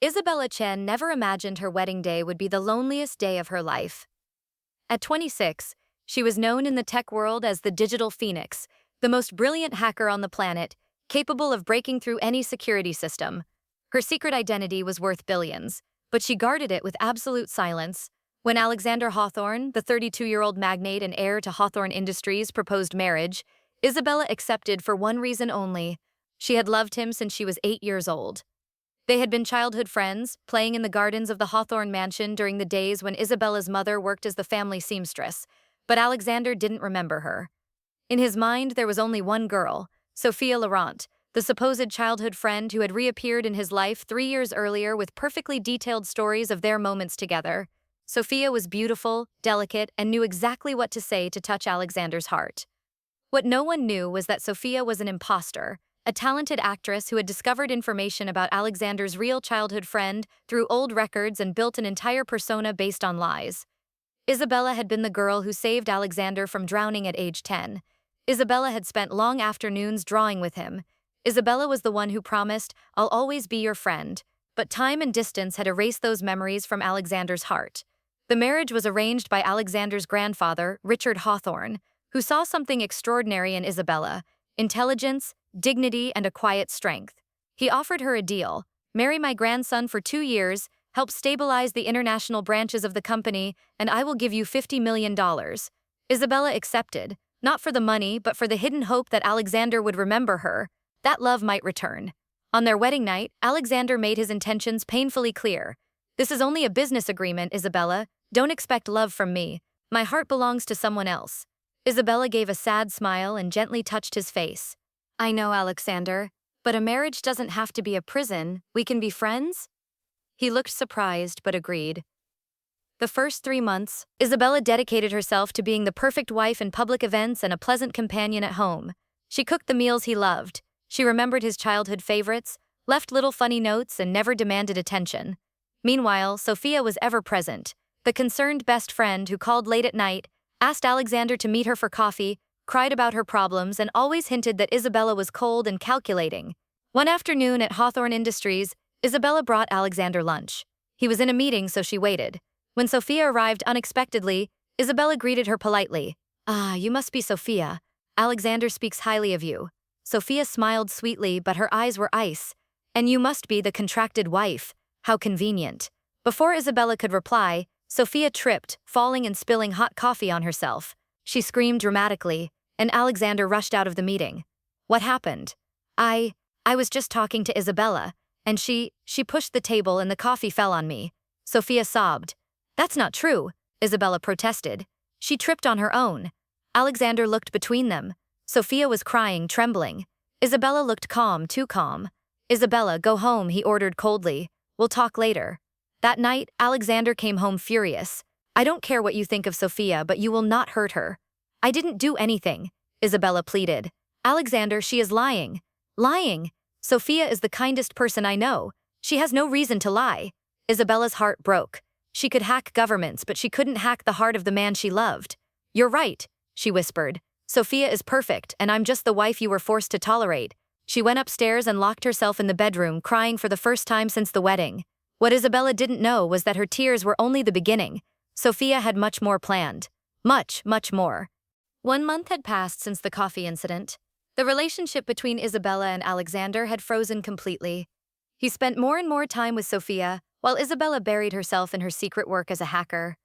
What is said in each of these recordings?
Isabella Chen never imagined her wedding day would be the loneliest day of her life. At 26, she was known in the tech world as the Digital Phoenix, the most brilliant hacker on the planet, capable of breaking through any security system. Her secret identity was worth billions, but she guarded it with absolute silence. When Alexander Hawthorne, the 32-year-old magnate and heir to Hawthorne Industries, proposed marriage, Isabella accepted for one reason only. She had loved him since she was 8 years old. They had been childhood friends, playing in the gardens of the Hawthorne mansion during the days when Isabella's mother worked as the family seamstress, but Alexander didn't remember her. In his mind, there was only one girl, Sophia Laurent, the supposed childhood friend who had reappeared in his life 3 years earlier with perfectly detailed stories of their moments together. Sophia was beautiful, delicate, and knew exactly what to say to touch Alexander's heart. What no one knew was that Sophia was an impostor, a talented actress who had discovered information about Alexander's real childhood friend through old records and built an entire persona based on lies. Isabella had been the girl who saved Alexander from drowning at age 10. Isabella had spent long afternoons drawing with him. Isabella was the one who promised, "I'll always be your friend," but time and distance had erased those memories from Alexander's heart. The marriage was arranged by Alexander's grandfather, Richard Hawthorne, who saw something extraordinary in Isabella: intelligence, dignity, and a quiet strength. He offered her a deal: marry my grandson for 2 years, help stabilize the international branches of the company, and I will give you $50 million. Isabella accepted, not for the money, but for the hidden hope that Alexander would remember her, that love might return. On their wedding night, Alexander made his intentions painfully clear. "This is only a business agreement, Isabella. Don't expect love from me. My heart belongs to someone else." Isabella gave a sad smile and gently touched his face. "I know, Alexander, but a marriage doesn't have to be a prison. We can be friends?" He looked surprised, but agreed. The first 3 months, Isabella dedicated herself to being the perfect wife in public events and a pleasant companion at home. She cooked the meals he loved. She remembered his childhood favorites, left little funny notes, and never demanded attention. Meanwhile, Sophia was ever present, the concerned best friend who called late at night, asked Alexander to meet her for coffee, cried about her problems, and always hinted that Isabella was cold and calculating. One afternoon at Hawthorne Industries, Isabella brought Alexander lunch. He was in a meeting, so she waited. When Sophia arrived unexpectedly, Isabella greeted her politely. "Ah, you must be Sophia. Alexander speaks highly of you." Sophia smiled sweetly, but her eyes were ice. "And you must be the contracted wife. How convenient." Before Isabella could reply, Sophia tripped, falling and spilling hot coffee on herself. She screamed dramatically, and Alexander rushed out of the meeting. "What happened?" I was just talking to Isabella, and she pushed the table and the coffee fell on me." Sophia sobbed. "That's not true," Isabella protested. "She tripped on her own." Alexander looked between them. Sophia was crying, trembling. Isabella looked calm, too calm. "Isabella, go home," he ordered coldly. "We'll talk later." That night, Alexander came home furious. "I don't care what you think of Sophia, but you will not hurt her." "I didn't do anything," Isabella pleaded. "Alexander, she is lying." "Lying? Sophia is the kindest person I know. She has no reason to lie." Isabella's heart broke. She could hack governments, but she couldn't hack the heart of the man she loved. "You're right," she whispered. "Sophia is perfect, and I'm just the wife you were forced to tolerate." She went upstairs and locked herself in the bedroom, crying for the first time since the wedding. What Isabella didn't know was that her tears were only the beginning. Sophia had much more planned. Much, much more. 1 month had passed since the coffee incident. The relationship between Isabella and Alexander had frozen completely. He spent more and more time with Sophia, while Isabella buried herself in her secret work as a hacker.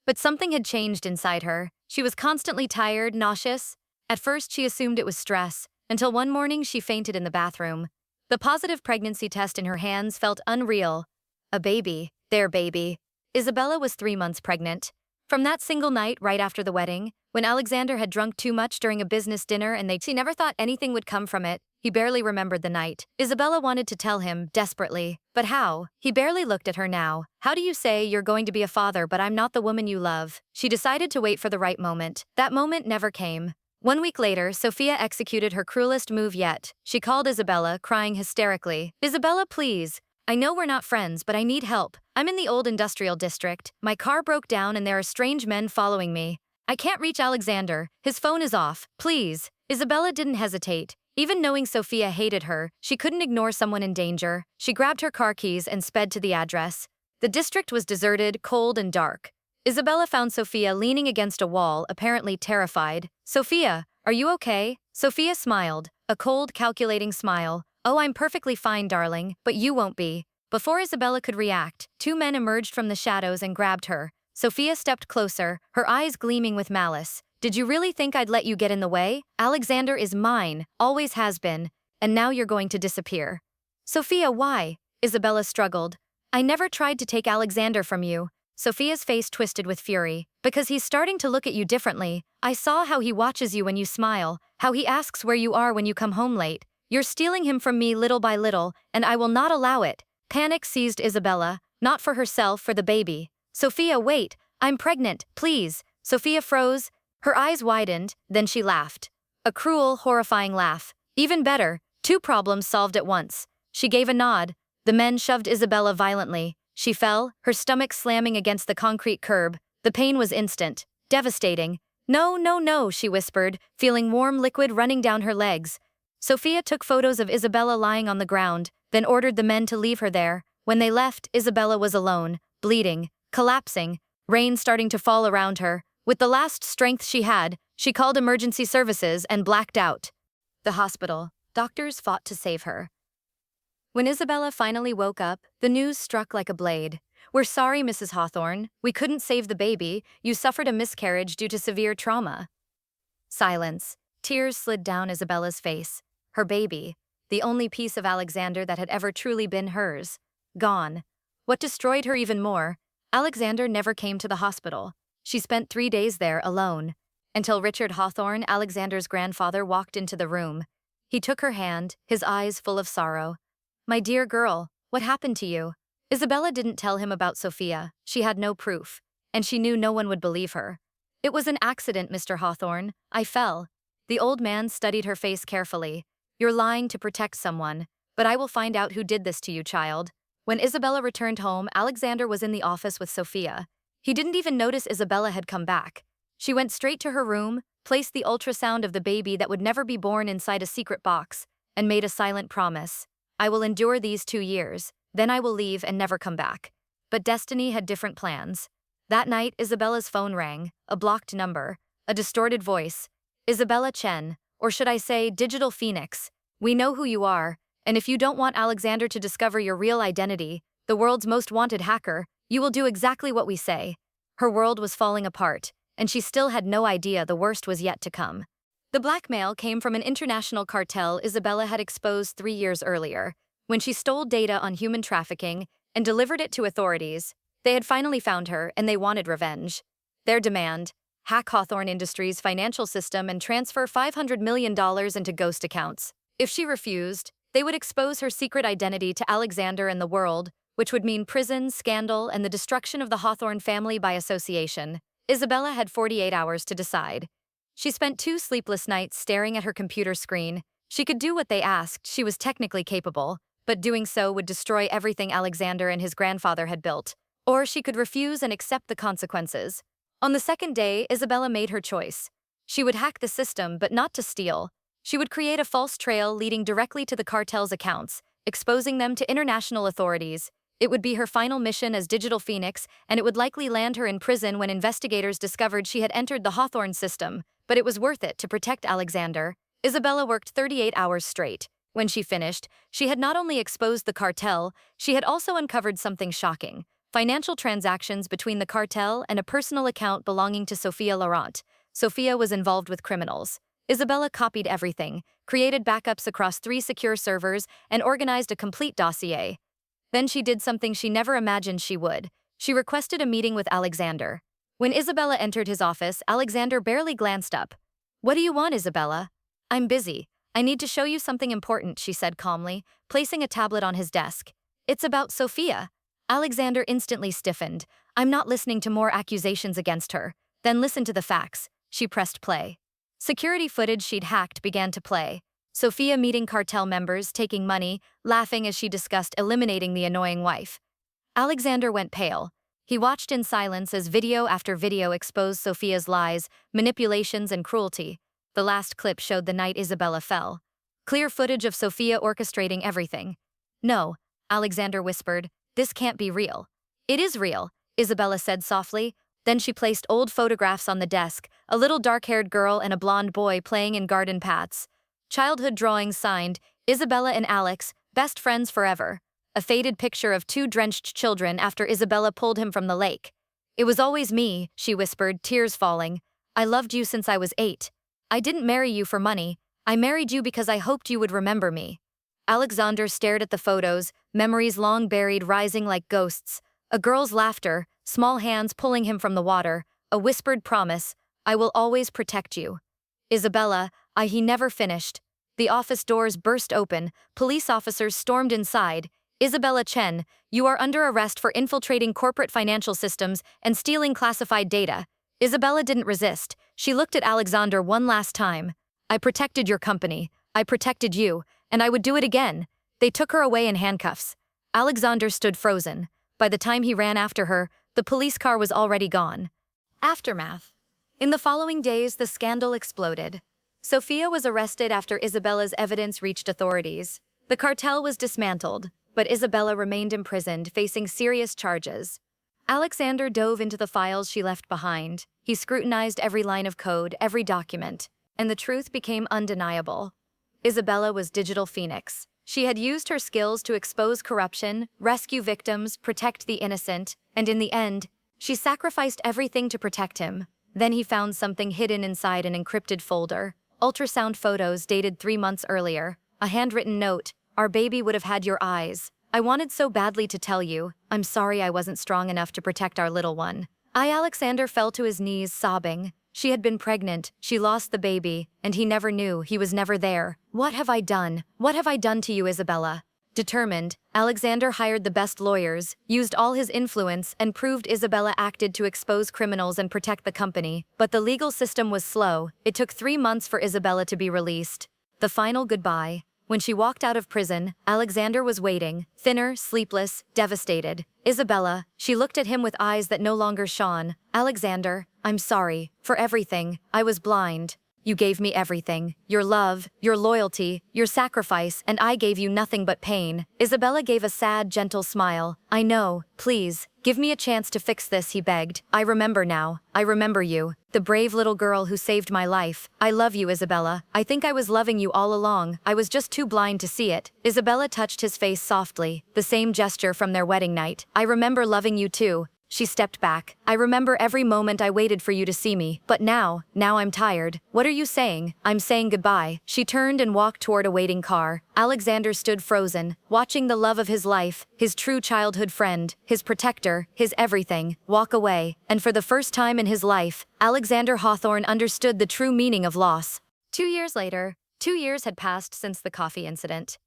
But something had changed inside her. She was constantly tired, nauseous. At first, she assumed it was stress, until one morning she fainted in the bathroom. The positive pregnancy test in her hands felt unreal. A baby, their baby. Isabella was 3 months pregnant. From that single night right after the wedding, when Alexander had drunk too much during a business dinner and she never thought anything would come from it, he barely remembered the night. Isabella wanted to tell him, desperately. But how? He barely looked at her now. "How do you say you're going to be a father but I'm not the woman you love?" She decided to wait for the right moment. That moment never came. 1 week later, Sophia executed her cruelest move yet. She called Isabella, crying hysterically. "Isabella, please. I know we're not friends, but I need help. I'm in the old industrial district. My car broke down and there are strange men following me. I can't reach Alexander. His phone is off. Please." Isabella didn't hesitate. Even knowing Sophia hated her, she couldn't ignore someone in danger. She grabbed her car keys and sped to the address. The district was deserted, cold, and dark. Isabella found Sophia leaning against a wall, apparently terrified. "Sophia, are you okay?" Sophia smiled, a cold, calculating smile. "Oh, I'm perfectly fine, darling, but you won't be." Before Isabella could react, two men emerged from the shadows and grabbed her. Sophia stepped closer, her eyes gleaming with malice. "Did you really think I'd let you get in the way? Alexander is mine, always has been, and now you're going to disappear." "Sophia, why?" Isabella struggled. "I never tried to take Alexander from you." Sophia's face twisted with fury. "Because he's starting to look at you differently. I saw how he watches you when you smile, how he asks where you are when you come home late. You're stealing him from me little by little, and I will not allow it." Panic seized Isabella, not for herself, for the baby. "Sophia, wait, I'm pregnant, please." Sophia froze. Her eyes widened, then she laughed. A cruel, horrifying laugh. Even better, two problems solved at once. She gave a nod. The men shoved Isabella violently. She fell, her stomach slamming against the concrete curb. The pain was instant, devastating. "No, no, no," she whispered, feeling warm liquid running down her legs. Sophia took photos of Isabella lying on the ground, then ordered the men to leave her there. When they left, Isabella was alone, bleeding, collapsing, rain starting to fall around her. With the last strength she had, she called emergency services and blacked out. The hospital. Doctors fought to save her. When Isabella finally woke up, the news struck like a blade. "We're sorry, Mrs. Hawthorne. We couldn't save the baby. You suffered a miscarriage due to severe trauma." Silence. Tears slid down Isabella's face. Her baby, the only piece of Alexander that had ever truly been hers, gone. What destroyed her even more, Alexander never came to the hospital. She spent 3 days there alone, until Richard Hawthorne, Alexander's grandfather, walked into the room. He took her hand, his eyes full of sorrow. "My dear girl, what happened to you?" Isabella didn't tell him about Sophia. She had no proof, and she knew no one would believe her. "It was an accident, Mr. Hawthorne. I fell." The old man studied her face carefully. "You're lying to protect someone, but I will find out who did this to you, child." When Isabella returned home, Alexander was in the office with Sophia. He didn't even notice Isabella had come back. She went straight to her room, placed the ultrasound of the baby that would never be born inside a secret box, and made a silent promise. "I will endure these 2 years, then I will leave and never come back." But destiny had different plans. That night, Isabella's phone rang, a blocked number, a distorted voice. "Isabella Chen, or should I say, Digital Phoenix, we know who you are, and if you don't want Alexander to discover your real identity, the world's most wanted hacker, you will do exactly what we say." Her world was falling apart, and she still had no idea the worst was yet to come. The blackmail came from an international cartel Isabella had exposed 3 years earlier, when she stole data on human trafficking and delivered it to authorities. They had finally found her, and they wanted revenge. Their demand: hack Hawthorne Industries' financial system and transfer $500 million into ghost accounts. If she refused, they would expose her secret identity to Alexander and the world, which would mean prison, scandal, and the destruction of the Hawthorne family by association. Isabella had 48 hours to decide. She spent 2 sleepless nights staring at her computer screen. She could do what they asked, she was technically capable, but doing so would destroy everything Alexander and his grandfather had built. Or she could refuse and accept the consequences. On the second day, Isabella made her choice. She would hack the system, but not to steal. She would create a false trail leading directly to the cartel's accounts, exposing them to international authorities. It would be her final mission as Digital Phoenix, and it would likely land her in prison when investigators discovered she had entered the Hawthorne system, but it was worth it to protect Alexander. Isabella worked 38 hours straight. When she finished, she had not only exposed the cartel, she had also uncovered something shocking: financial transactions between the cartel and a personal account belonging to Sophia Laurent. Sophia was involved with criminals. Isabella copied everything, created backups across 3 secure servers, and organized a complete dossier. Then she did something she never imagined she would. She requested a meeting with Alexander. When Isabella entered his office, Alexander barely glanced up. "What do you want, Isabella?" "I'm busy. I need to show you something important," she said calmly, placing a tablet on his desk. "It's about Sophia." Alexander instantly stiffened. "I'm not listening to more accusations against her." "Then listen to the facts." She pressed play. Security footage she'd hacked began to play. Sophia meeting cartel members, taking money, laughing as she discussed eliminating the annoying wife. Alexander went pale. He watched in silence as video after video exposed Sophia's lies, manipulations, and cruelty. The last clip showed the night Isabella fell. Clear footage of Sophia orchestrating everything. No, Alexander whispered, this can't be real. It is real, Isabella said softly. Then she placed old photographs on the desk, a little dark-haired girl and a blonde boy playing in garden paths. Childhood drawings signed, Isabella and Alex, best friends forever. A faded picture of two drenched children after Isabella pulled him from the lake. It was always me, she whispered, tears falling. I loved you since I was 8. I didn't marry you for money. I married you because I hoped you would remember me. Alexander stared at the photos, memories long buried rising like ghosts. A girl's laughter, small hands pulling him from the water, a whispered promise, I will always protect you. Isabella, he never finished. The office doors burst open, police officers stormed inside. Isabella Chen, you are under arrest for infiltrating corporate financial systems and stealing classified data. Isabella didn't resist. She looked at Alexander one last time. I protected your company. I protected you, and I would do it again. They took her away in handcuffs. Alexander stood frozen. By the time he ran after her, the police car was already gone. Aftermath. In the following days, the scandal exploded. Sophia was arrested after Isabella's evidence reached authorities. The cartel was dismantled, but Isabella remained imprisoned, facing serious charges. Alexander dove into the files she left behind. He scrutinized every line of code, every document, and the truth became undeniable. Isabella was Digital Phoenix. She had used her skills to expose corruption, rescue victims, protect the innocent, and in the end, she sacrificed everything to protect him. Then he found something hidden inside an encrypted folder. Ultrasound photos dated 3 months earlier. A handwritten note, our baby would have had your eyes. I wanted so badly to tell you. I'm sorry I wasn't strong enough to protect our little one. Alexander fell to his knees, sobbing. She had been pregnant, she lost the baby, and he never knew, he was never there. What have I done? What have I done to you, Isabella? Determined, Alexander hired the best lawyers, used all his influence, and proved Isabella acted to expose criminals and protect the company. But the legal system was slow. It took 3 months for Isabella to be released. The final goodbye. When she walked out of prison, Alexander was waiting, thinner, sleepless, devastated. Isabella, she looked at him with eyes that no longer shone. Alexander, I'm sorry, for everything. I was blind. You gave me everything. Your love, your loyalty, your sacrifice, and I gave you nothing but pain. Isabella gave a sad, gentle smile. I know, please, give me a chance to fix this, he begged. I remember now. I remember you. The brave little girl who saved my life. I love you, Isabella. I think I was loving you all along. I was just too blind to see it. Isabella touched his face softly, the same gesture from their wedding night. I remember loving you too. She stepped back. I remember every moment I waited for you to see me. But now I'm tired. What are you saying? I'm saying goodbye. She turned and walked toward a waiting car. Alexander stood frozen, watching the love of his life, his true childhood friend, his protector, his everything, walk away. And for the first time in his life, Alexander Hawthorne understood the true meaning of loss. 2 years later, 2 years had passed since the coffee incident.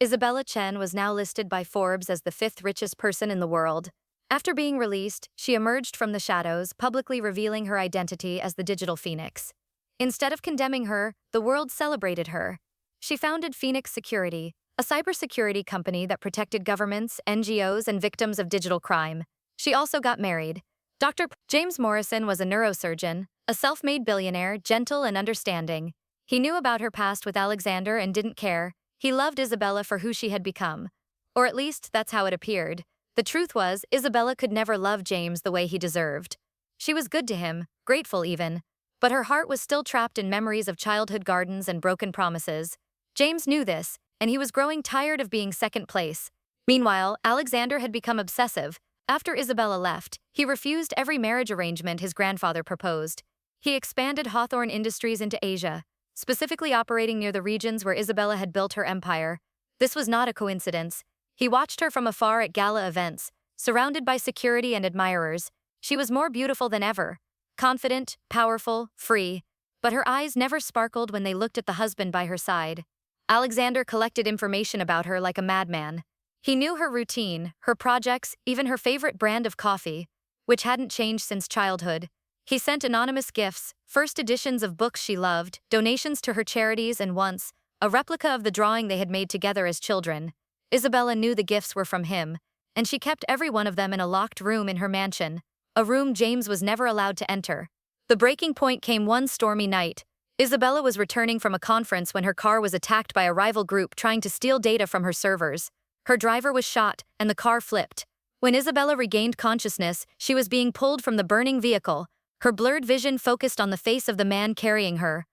Isabella Chen was now listed by Forbes as the 5th richest person in the world. After being released, she emerged from the shadows, publicly revealing her identity as the Digital Phoenix. Instead of condemning her, the world celebrated her. She founded Phoenix Security, a cybersecurity company that protected governments, NGOs, and victims of digital crime. She also got married. Dr. James Morrison was a neurosurgeon, a self-made billionaire, gentle and understanding. He knew about her past with Alexander and didn't care. He loved Isabella for who she had become. Or at least, that's how it appeared. The truth was, Isabella could never love James the way he deserved. She was good to him, grateful even, but her heart was still trapped in memories of childhood gardens and broken promises. James knew this, and he was growing tired of being second place. Meanwhile, Alexander had become obsessive. After Isabella left, he refused every marriage arrangement his grandfather proposed. He expanded Hawthorne Industries into Asia, specifically operating near the regions where Isabella had built her empire. This was not a coincidence. He watched her from afar at gala events, surrounded by security and admirers. She was more beautiful than ever, confident, powerful, free, but her eyes never sparkled when they looked at the husband by her side. Alexander collected information about her like a madman. He knew her routine, her projects, even her favorite brand of coffee, which hadn't changed since childhood. He sent anonymous gifts, first editions of books she loved, donations to her charities, and once, a replica of the drawing they had made together as children. Isabella knew the gifts were from him, and she kept every one of them in a locked room in her mansion, a room James was never allowed to enter. The breaking point came one stormy night. Isabella was returning from a conference when her car was attacked by a rival group trying to steal data from her servers. Her driver was shot, and the car flipped. When Isabella regained consciousness, she was being pulled from the burning vehicle. Her blurred vision focused on the face of the man carrying her.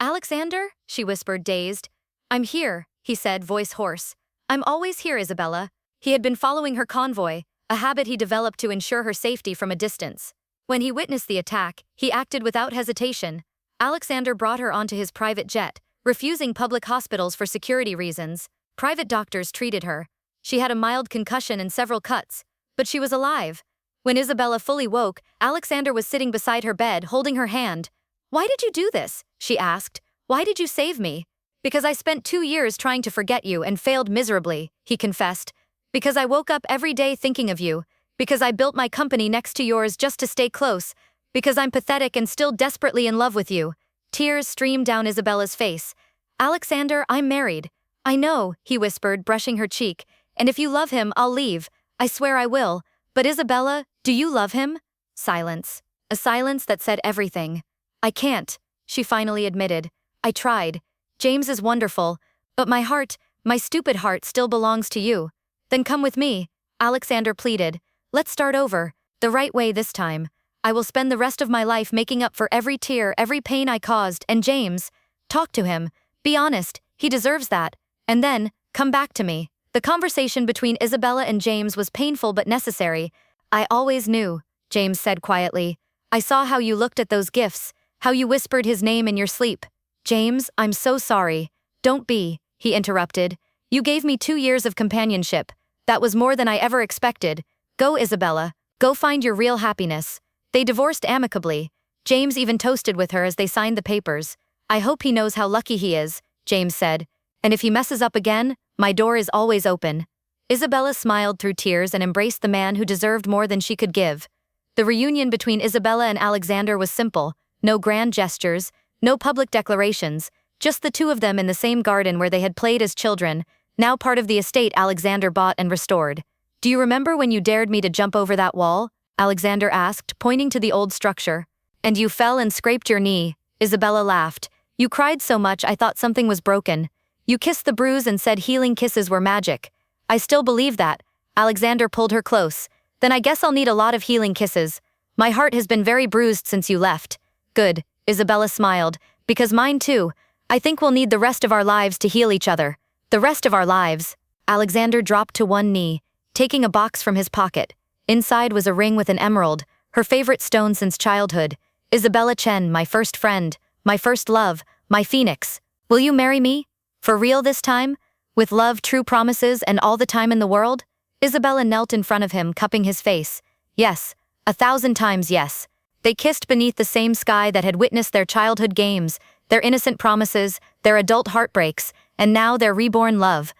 "Alexander?" she whispered, dazed. "I'm here," he said, voice hoarse. "I'm always here, Isabella." He had been following her convoy, a habit he developed to ensure her safety from a distance. When he witnessed the attack, he acted without hesitation. Alexander brought her onto his private jet, refusing public hospitals for security reasons. Private doctors treated her. She had a mild concussion and several cuts, but she was alive. When Isabella fully woke, Alexander was sitting beside her bed, holding her hand. "Why did you do this?" she asked. "Why did you save me?" "Because I spent 2 years trying to forget you and failed miserably," he confessed. "Because I woke up every day thinking of you. Because I built my company next to yours just to stay close. Because I'm pathetic and still desperately in love with you." Tears streamed down Isabella's face. "Alexander, I'm married." "I know," he whispered, brushing her cheek. "And if you love him, I'll leave. I swear I will. But Isabella, do you love him?" Silence. A silence that said everything. "I can't," she finally admitted. "I tried. James is wonderful, but my heart, my stupid heart, still belongs to you." "Then come with me," Alexander pleaded. "Let's start over, the right way this time. I will spend the rest of my life making up for every tear, every pain I caused, and James, talk to him. Be honest, he deserves that. And then, come back to me." The conversation between Isabella and James was painful but necessary. "I always knew," James said quietly. "I saw how you looked at those gifts, how you whispered his name in your sleep." "James, I'm so sorry." "Don't be," he interrupted. "You gave me 2 years of companionship. That was more than I ever expected. Go, Isabella. Go find your real happiness." They divorced amicably. James even toasted with her as they signed the papers. "I hope he knows how lucky he is," James said. "And if he messes up again, my door is always open." Isabella smiled through tears and embraced the man who deserved more than she could give. The reunion between Isabella and Alexander was simple. No grand gestures, no public declarations, just the two of them in the same garden where they had played as children, now part of the estate Alexander bought and restored. "Do you remember when you dared me to jump over that wall?" Alexander asked, pointing to the old structure. "And you fell and scraped your knee," Isabella laughed. "You cried so much I thought something was broken. You kissed the bruise and said healing kisses were magic." "I still believe that." Alexander pulled her close. "Then I guess I'll need a lot of healing kisses. My heart has been very bruised since you left." "Good," Isabella smiled. "Because mine too. I think we'll need the rest of our lives to heal each other." "The rest of our lives." Alexander dropped to one knee, taking a box from his pocket. Inside was a ring with an emerald, her favorite stone since childhood. "Isabella Chen, my first friend, my first love, my phoenix. Will you marry me? For real this time? With love, true promises, and all the time in the world?" Isabella knelt in front of him, cupping his face. "Yes, 1,000 times yes." They kissed beneath the same sky that had witnessed their childhood games, their innocent promises, their adult heartbreaks, and now their reborn love.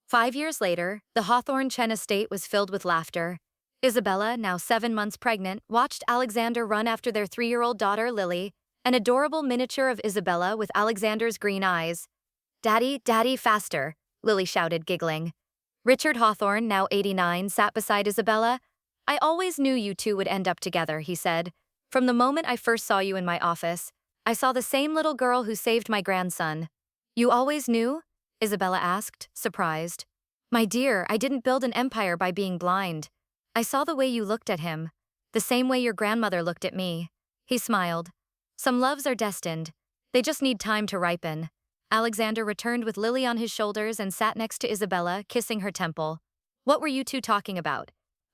5 years later, the Hawthorne Chen estate was filled with laughter. Isabella, now 7 months pregnant, watched Alexander run after their 3-year-old daughter, Lily, an adorable miniature of Isabella with Alexander's green eyes. "Daddy, Daddy, faster," Lily shouted, giggling. Richard Hawthorne, now 89, sat beside Isabella. "I always knew you two would end up together," he said. "From the moment I first saw you in my office, I saw the same little girl who saved my grandson." "You always knew?" Isabella asked, surprised. "My dear, I didn't build an empire by being blind. I saw the way you looked at him, the same way your grandmother looked at me." He smiled. "Some loves are destined. They just need time to ripen." Alexander returned with Lily on his shoulders and sat next to Isabella, kissing her temple. "What were you two talking about?"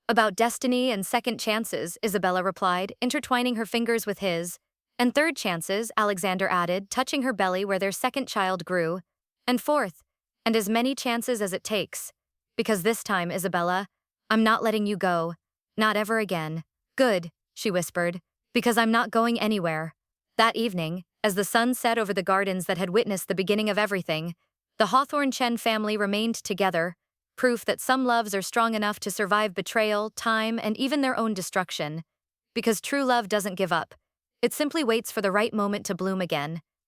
"About destiny and second chances," Isabella replied, intertwining her fingers with his. "And third chances," Alexander added, touching her belly where their second child grew. "And fourth, and as many chances as it takes. Because this time, Isabella, I'm not letting you go. Not ever again." "Good," she whispered, "because I'm not going anywhere." That evening, as the sun set over the gardens that had witnessed the beginning of everything, the Hawthorne Chen family remained together, proof that some loves are strong enough to survive betrayal, time, and even their own destruction. Because true love doesn't give up. It simply waits for the right moment to bloom again.